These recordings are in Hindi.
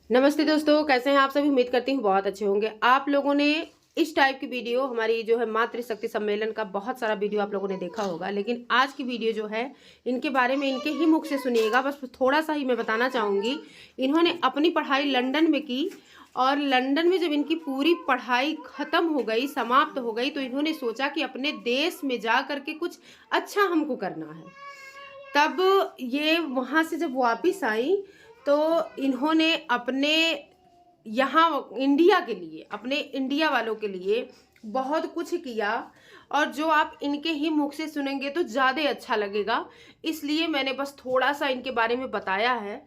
नमस्ते दोस्तों, कैसे हैं आप सभी। उम्मीद करती हूँ बहुत अच्छे होंगे। आप लोगों ने इस टाइप की वीडियो हमारी जो है मातृशक्ति सम्मेलन का बहुत सारा वीडियो आप लोगों ने देखा होगा, लेकिन आज की वीडियो जो है इनके बारे में इनके ही मुख से सुनिएगा। बस थोड़ा सा ही मैं बताना चाहूँगी। इन्होंने अपनी पढ़ाई लंदन में की और लंदन में जब इनकी पूरी पढ़ाई ख़त्म हो गई, समाप्त हो गई, तो इन्होंने सोचा कि अपने देश में जा कर के कुछ अच्छा हमको करना है। तब ये वहाँ से जब वापस आई तो इन्होंने अपने यहाँ इंडिया के लिए, अपने इंडिया वालों के लिए बहुत कुछ किया और जो आप इनके ही मुख से सुनेंगे तो ज़्यादा अच्छा लगेगा। इसलिए मैंने बस थोड़ा सा इनके बारे में बताया है,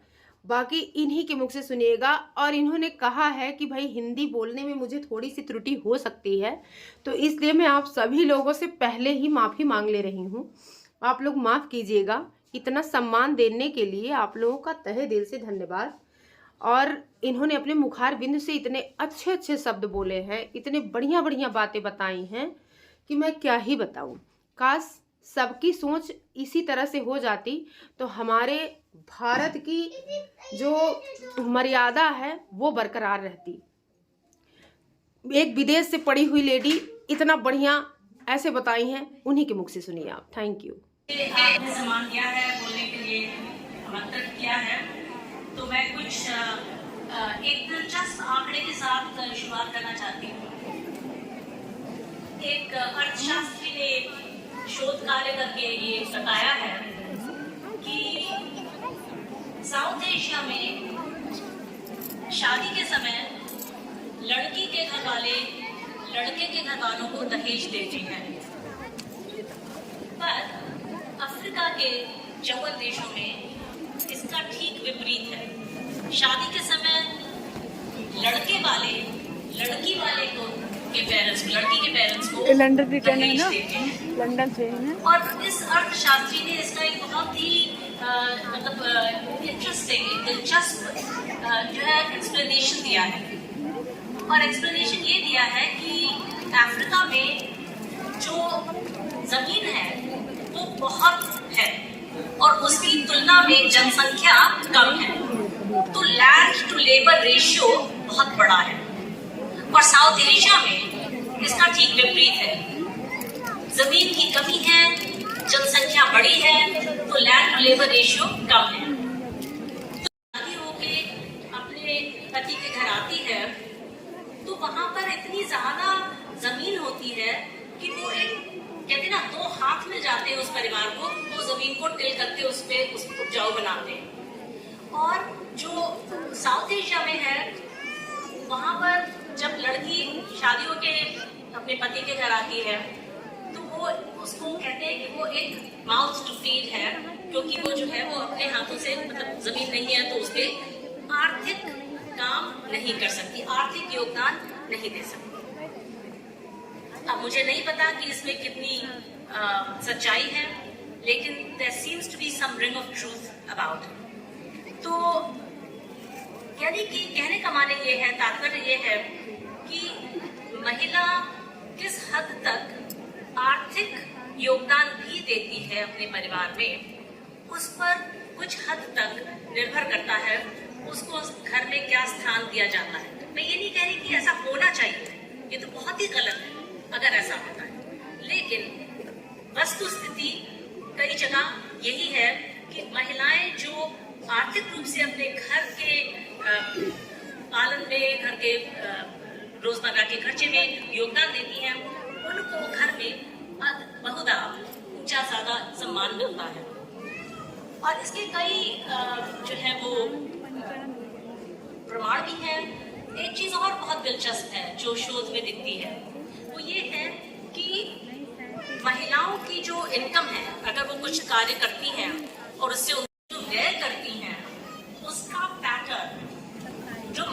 बाकी इन्हीं के मुख से सुनिएगा। और इन्होंने कहा है कि भाई हिंदी बोलने में मुझे थोड़ी सी त्रुटि हो सकती है, तो इसलिए मैं आप सभी लोगों से पहले ही माफ़ी मांग ले रही हूँ। आप लोग माफ़ कीजिएगा। इतना सम्मान देने के लिए आप लोगों का तहे दिल से धन्यवाद। और इन्होंने अपने मुखार बिंद से इतने अच्छे अच्छे शब्द बोले हैं, इतने बढ़िया बढ़िया बातें बताई हैं कि मैं क्या ही बताऊं। काश सबकी सोच इसी तरह से हो जाती तो हमारे भारत की जो मर्यादा है वो बरकरार रहती। एक विदेश से पढ़ी हुई लेडी इतना बढ़िया ऐसे बताई हैं, उन्हीं के मुख से सुनिए आप। Thank you. आपने सम्मान किया है, बोलने के लिए आमंत्रित किया है, तो मैं कुछ एक दिलचस्प आंकड़े के साथ शुरुआत करना चाहती हूँ। एक अर्थशास्त्री ने शोध कार्य करके ये बताया है कि साउथ एशिया में शादी के समय लड़की के घर वाले लड़के के घर वालों को दहेज देते हैं, पर अफ्रीका के जंगल देशों में इसका ठीक विपरीत है। शादी के समय लड़के वाले लड़की वाले को के पेरेंट्स, लड़की के पेरेंट्स को लंदन रिटर्न है ना, देते हैं। लंदन से है ना। और इस अर्थशास्त्री ने इसका एक बहुत ही मतलब इंटरेस्टिंग, दिलचस्प जो है एक्सप्लेनेशन दिया है। और एक्सप्लेनेशन ये दिया है कि अफ्रीका में जो जमीन है वो बहुत है और उसकी तुलना में जनसंख्या कम है, तो लैंड टू लेबर रेशियो बहुत बड़ा है। और साउथ एशिया में इसका ठीक विपरीत है, जमीन की कमी है, जनसंख्या बड़ी है, तो लैंड टू लेबर रेशियो कम है। तो शादी होके अपने पति के घर आती है तो वहां पर इतनी ज्यादा जमीन होती है कि वो एक कहते ना, दो हाथ में जाते हैं उस परिवार को, वो जमीन को टिल करके उस पे उसको उपजाऊ बनाते हैं। और जो साउथ एशिया में है वहां पर जब लड़की शादियों के अपने पति के घर आती है तो वो उसको कहते हैं कि वो एक माउथ टू फीड है, क्योंकि वो जो है वो अपने हाथों से, मतलब जमीन नहीं है तो उसपे आर्थिक काम नहीं कर सकती, आर्थिक योगदान नहीं दे सकती। अब मुझे नहीं पता कि इसमें कितनी सच्चाई है, लेकिन there seems to be some ring of truth about it। तो यानी कि कहने का माने ये है, तात्पर्य ये है कि महिला किस हद तक आर्थिक योगदान भी देती है अपने परिवार में, उस पर कुछ हद तक निर्भर करता है उसको घर में क्या स्थान दिया जाता है। मैं ये नहीं कह रही कि ऐसा होना चाहिए, ये तो बहुत ही गलत है अगर ऐसा होता है, लेकिन वस्तु स्थिति कई जगह यही है कि महिलाएं जो आर्थिक रूप से अपने घर के पालन में, घर के रोजमर्रा के खर्चे में योगदान देती हैं, उनको घर में बहुधा ऊंचा ज्यादा सम्मान मिलता है। और इसके कई जो है वो प्रमाण भी है। एक चीज और बहुत दिलचस्प है जो शोध में दिखती है, वो ये है कि महिलाओं की जो इनकम है, अगर वो कुछ कार्य करती हैं और उससे जो व्यय करती हैं, उसका पैटर्न जो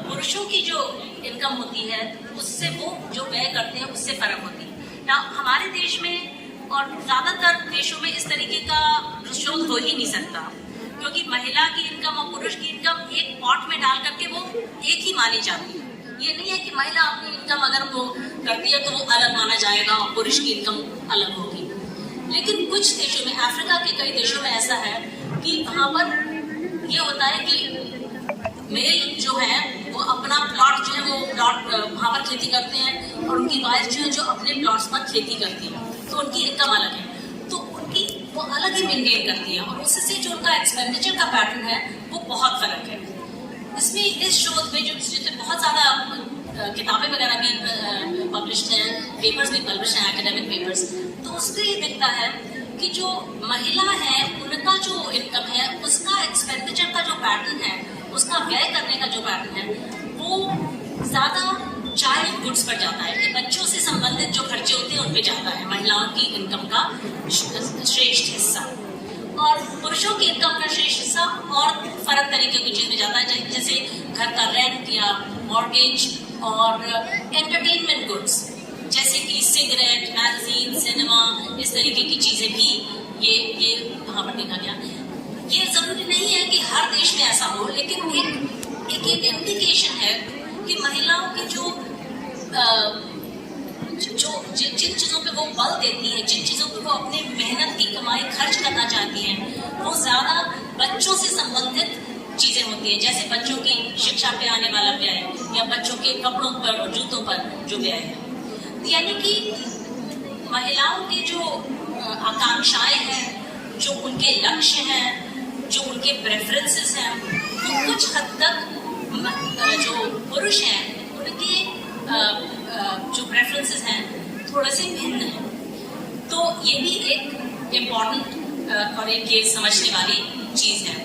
पुरुषों की जो इनकम होती है उससे वो जो व्यय करते हैं उससे फर्क होती है ना। हमारे देश में और ज्यादातर देशों में इस तरीके का शोध हो ही नहीं सकता, क्योंकि महिला की इनकम और पुरुष की इनकम एक पॉट में डाल करके वो एक ही मानी जाती है। ये नहीं है कि महिला अपनी इनकम अगर वो करती है तो वो अलग माना जाएगा और पुरुष की इनकम अलग होगी। लेकिन कुछ देशों में, अफ्रीका के कई देशों में ऐसा है कि वहां पर ये होता है कि मेल पर खेती करते हैं और उनकी वाइफ जो है जो अपने प्लॉट्स पर खेती करती है, तो उनकी इनकम अलग है, तो उनकी वो अलग ही मेंटेन करती है और उससे जो उनका एक्सपेंडिचर का पैटर्न है वो बहुत फर्क है। इसमें इस शोध में जो बहुत ज़्यादा किताबें वगैरह भी पब्लिश्ड हैं, पेपर्स भी पब्लिश हैं, एकेडमिक पेपर्स, तो उसमें ये दिखता है कि जो महिला है उनका जो इनकम है उसका एक्सपेंडिचर का जो पैटर्न है, उसका व्यय करने का जो पैटर्न है वो ज़्यादा चाइल्ड गुड्स पर जाता है, कि बच्चों से संबंधित जो खर्चे होते हैं उन पर जाता है महिलाओं की इनकम का श्रेष्ठ हिस्सा, और पुरुषों की इनकम का श्रेष्ठ हिस्सा और फर्क तरीके की चीज में जाता है, जैसे घर का रेंट या मॉर्गेज और एंटरटेनमेंट गुड्स जैसे कि सिगरेट, मैगजीन, सिनेमा, इस तरीके की चीजें भी ये वहां पर देखा गया। ये जरूरी नहीं है कि हर देश में ऐसा हो, लेकिन एक इंडिकेशन है कि महिलाओं की जिन चीजों पे वो बल देती है, जिन चीजों पे वो अपने मेहनत की कमाई खर्च करना चाहती हैं, वो ज्यादा बच्चों से संबंधित चीजें होती है, जैसे बच्चों की शिक्षा पे आने वाला व्यय या बच्चों के कपड़ों पर और जूतों पर जो व्यय है। यानी कि महिलाओं की जो आकांक्षाएं हैं, जो उनके लक्ष्य हैं, जो उनके प्रेफरेंसेस हैं, वो कुछ हद तक जो पुरुष हैं उनके जो प्रेफरेंसेस हैं थोड़े से भिन्न हैं। तो ये भी एक इम्पॉर्टेंट और एक ये समझने वाली चीज है।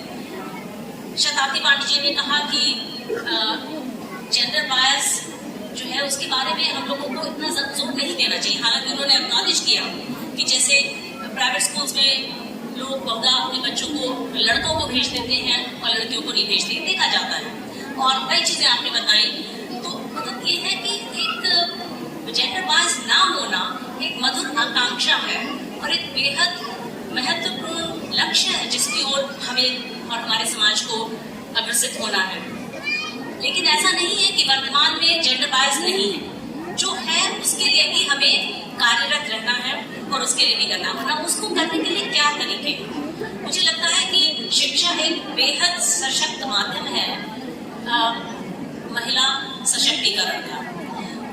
शताब्दी पांडे जी ने कहा कि जेंडर बायस जो है उसके बारे में हम लोगों को इतना जोर नहीं देना चाहिए। हालांकि उन्होंने एक्नॉलेज किया कि जैसे प्राइवेट स्कूल्स में लोग बहुधा अपने बच्चों को लड़कों को भेज देते हैं और लड़कियों को नहीं भेजते, देखा जाता है। और कई चीजें आपने बताई, तो मतलब ये है कि एक जेंडर बायस ना होना एक मधुर आकांक्षा है और एक बेहद महत्वपूर्ण लक्ष्य है जिसकी ओर हमें और हमारे समाज को अग्रसित होना है। लेकिन ऐसा नहीं है कि वर्तमान में जेंडर बायस नहीं है, जो है उसके लिए भी हमें कार्यरत रहना है और उसके लिए भी करना है। वरना उसको करने के लिए क्या तरीके? मुझे लगता है कि शिक्षा एक बेहद सशक्त माध्यम है महिला सशक्तिकरण का,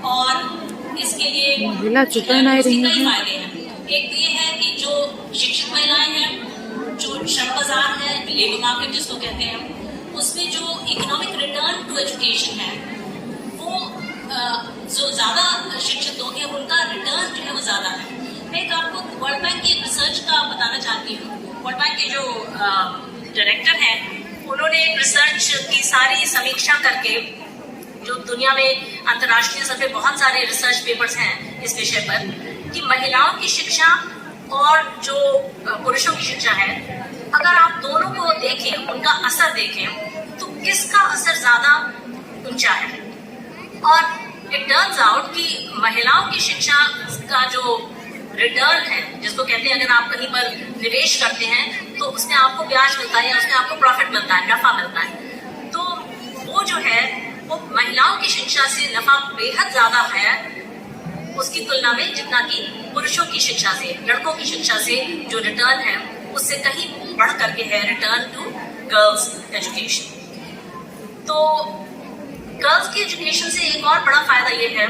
और इसके लिए महिला चुका नहीं रही कई फायदे हैं। एक ये है कि जो शिक्षित महिलाएं हैं, जो श्रम बाजार है, लेबर मार्केट जिसको कहते हैं, उसमें जो इकोनॉमिक रिटर्न टू एजुकेशन है वो जो ज्यादा शिक्षित लोग हैं उनका रिटर्न जो है वो ज्यादा है। मैं एक आपको वर्ल्ड बैंक की रिसर्च का बताना चाहती हूँ। वर्ल्ड बैंक के जो डायरेक्टर हैं उन्होंने एक रिसर्च की सारी समीक्षा करके, जो दुनिया में अंतर्राष्ट्रीय स्तर पे बहुत सारे रिसर्च पेपर्स हैं इस विषय पर, कि महिलाओं की शिक्षा और जो पुरुषों की शिक्षा है, अगर आप दोनों को देखें, उनका असर देखें, तो किसका असर ज्यादा ऊंचा है। और इट टर्न्स आउट कि महिलाओं की शिक्षा का जो रिटर्न है, जिसको कहते हैं अगर आप कहीं पर निवेश करते हैं तो उसमें आपको ब्याज मिलता है या उसमें आपको प्रॉफिट मिलता है, नफा मिलता है, तो वो जो है वो महिलाओं की शिक्षा से नफा बेहद ज्यादा है उसकी तुलना में, जितना कि पुरुषों की शिक्षा से, लड़कों की शिक्षा से जो रिटर्न है उससे कहीं बढ़ करके है रिटर्न टू गर्ल्स एजुकेशन। तो गर्ल्स की एजुकेशन से एक और बड़ा फायदा ये है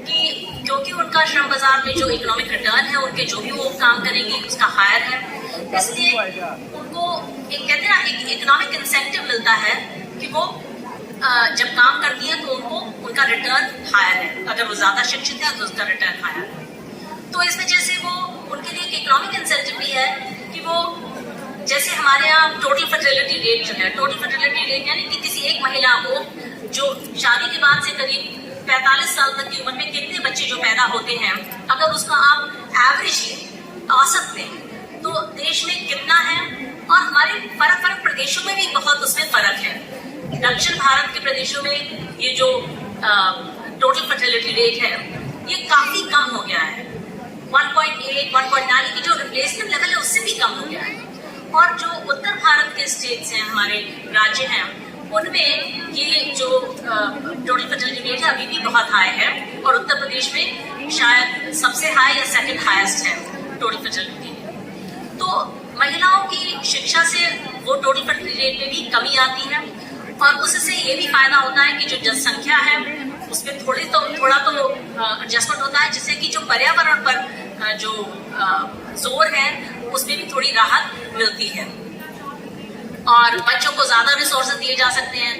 कि क्योंकि उनका श्रम बाजार में जो इकोनॉमिक रिटर्न है, उनके जो भी वो काम करेंगे उसका हायर है, इसलिए उनको एक कहते हैं ना एक इकोनॉमिक इंसेंटिव मिलता है कि वो जब काम करती है तो उनको उनका रिटर्न हायर है। अगर वो ज्यादा शिक्षित है तो उसका रिटर्न हायर है। तो इस वजह से वो उनके लिए एक इकोनॉमिक इंसेंटिव भी है कि वो, जैसे हमारे यहाँ टोटल फर्टिलिटी रेट जो है, टोटल फर्टिलिटी रेट यानी कि किसी एक महिला को जो शादी के बाद से करीब 45 साल तक की उम्र में कितने बच्चे जो पैदा होते हैं, अगर उसका आप एवरेज औसत दें तो देश में कितना है। और हमारे फर्क प्रदेशों में भी बहुत उसमें फर्क है। दक्षिण भारत के प्रदेशों में ये जो टोटल फर्टिलिटी रेट है ये काफी कम हो गया है, 1.8, 1.9 की जो रिप्लेसमेंट लेवल है उससे भी कम हो गया है। और जो उत्तर भारत के स्टेट्स हैं, हमारे राज्य हैं, उनमें ये जो टोटल फर्टिलिटी रेट है अभी भी बहुत हाई है, और उत्तर प्रदेश में शायद सबसे हाई या सेकंड हाईएस्ट है टोटल फर्टिलिटी रेट। तो महिलाओं की शिक्षा से वो टोटल फर्टिलिटी रेट में भी कमी आती है, और उससे ये भी फायदा होता है कि जो जनसंख्या है उसमें थोड़ा तो एडजस्टमेंट होता है, जिससे कि जो पर्यावरण पर जो जोर है उसमें भी थोड़ी राहत मिलती है। और बच्चों को ज्यादा रिसोर्सेज दिए जा सकते हैं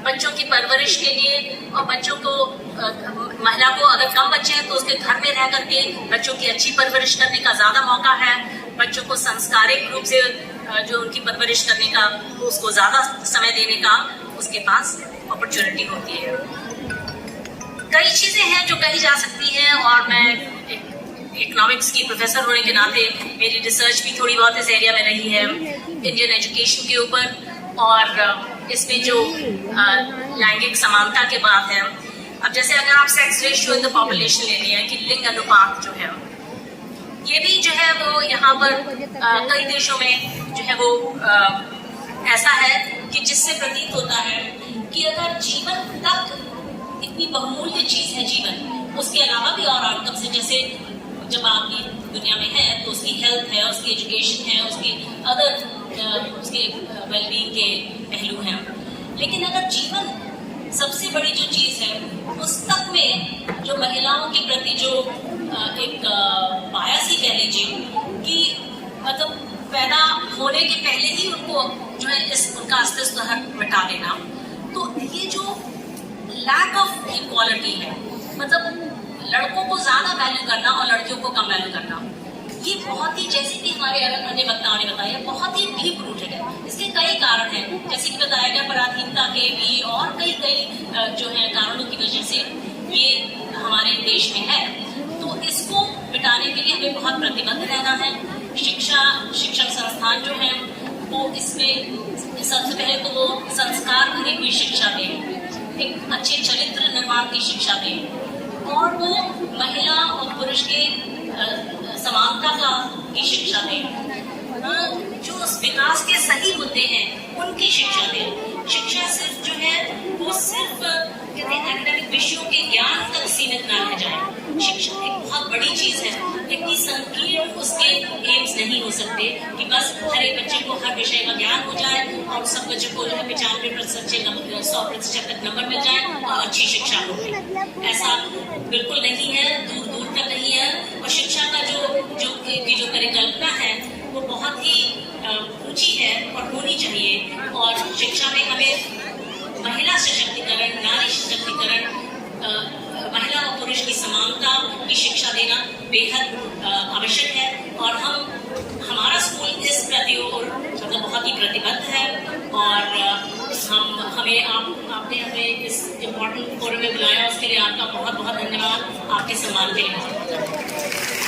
बच्चों की परवरिश के लिए, और बच्चों को महिला को अगर कम बच्चे हैं तो उसके घर में रह करके बच्चों की अच्छी परवरिश करने का ज्यादा मौका है। बच्चों को संस्कारिक रूप से जो उनकी परवरिश करने का, उसको ज्यादा समय देने का उसके पास अपॉर्चुनिटी होती है। कई चीजें हैं जो कही जा सकती हैं, और मैं इकोनॉमिक्स की प्रोफेसर होने के नाते मेरी रिसर्च भी थोड़ी बहुत इस एरिया में रही है इंडियन एजुकेशन के ऊपर, और इसमें जो लैंगिक समानता के बात है। अब जैसे अगर आप sex ratio in the population ले लिया, कि लिंग अनुपात जो है ये भी जो है वो यहाँ पर कई देशों में जो है वो ऐसा है कि जिससे प्रतीत होता है कि अगर जीवन तक इतनी बहुमूल्य चीज है जीवन, उसके अलावा भी और आउटकम्स है, जैसे जब आपकी दुनिया में है तो उसकी हेल्थ है, उसकी एजुकेशन है, उसकी अदर उसके वेलबींग के पहलू हैं, लेकिन अगर जीवन सबसे बड़ी जो चीज है उस तक में जो महिलाओं के प्रति जो एक बायस ही कह लीजिए कि मतलब पैदा होने के पहले ही उनको जो है उनका अस्तित्व मिटा देना, तो ये जो लैक ऑफ इक्वालिटी है, मतलब लड़कों को ज्यादा वैल्यू करना और लड़कियों को कम वैल्यू करना, ये बहुत ही, जैसे कि हमारे अन्य वक्ताओं ने बताया, बहुत ही डीप रूटेड है। इसके कई कारण हैं, जैसे कि बताया गया पराधीनता के भी, और कई जो है कारणों की वजह से ये हमारे देश में है। तो इसको मिटाने के लिए हमें बहुत प्रतिबद्ध रहना है। शिक्षण संस्थान जो है वो इसमें सबसे पहले तो वो संस्कार भरी हुई शिक्षा दें, एक अच्छे चरित्र निर्माण की शिक्षा दें, और वो महिला और पुरुष के समानता की शिक्षा दें, वो जो विकास के सही मुद्दे हैं उनकी शिक्षा दें। शिक्षा सिर्फ जो है वो सिर्फ कहते हैं एकेडमिक विषयों के ज्ञान तक सीमित ना रह जाए। शिक्षा एक बहुत बड़ी चीज है, इतनी संकीर्ण उसके एम्स नहीं हो सकते कि बस हर एक बच्चे को हर विषय का ज्ञान हो जाए और सब बच्चों को जो है 95% से 100% तक नंबर मिल जाए और अच्छी शिक्षा हो गई। ऐसा बिल्कुल नहीं है, दूर दूर तक नहीं है। और शिक्षा का जो परिकल्पना है वो बहुत ही ऊंची है और होनी चाहिए। और शिक्षा में हमें महिला सशक्तिकरण, नारी सशक्तिकरण, महिला और पुरुष की समानता की शिक्षा देना बेहद आवश्यक है। और हमारा स्कूल इस प्रति मतलब बहुत ही प्रतिबद्ध है, और आपने हमें इस इम्पोर्टेंट फोरम में बुलाया, उसके लिए आपका बहुत बहुत धन्यवाद। आपके सम्मान के लिए बहुत बहुत धन्यवाद।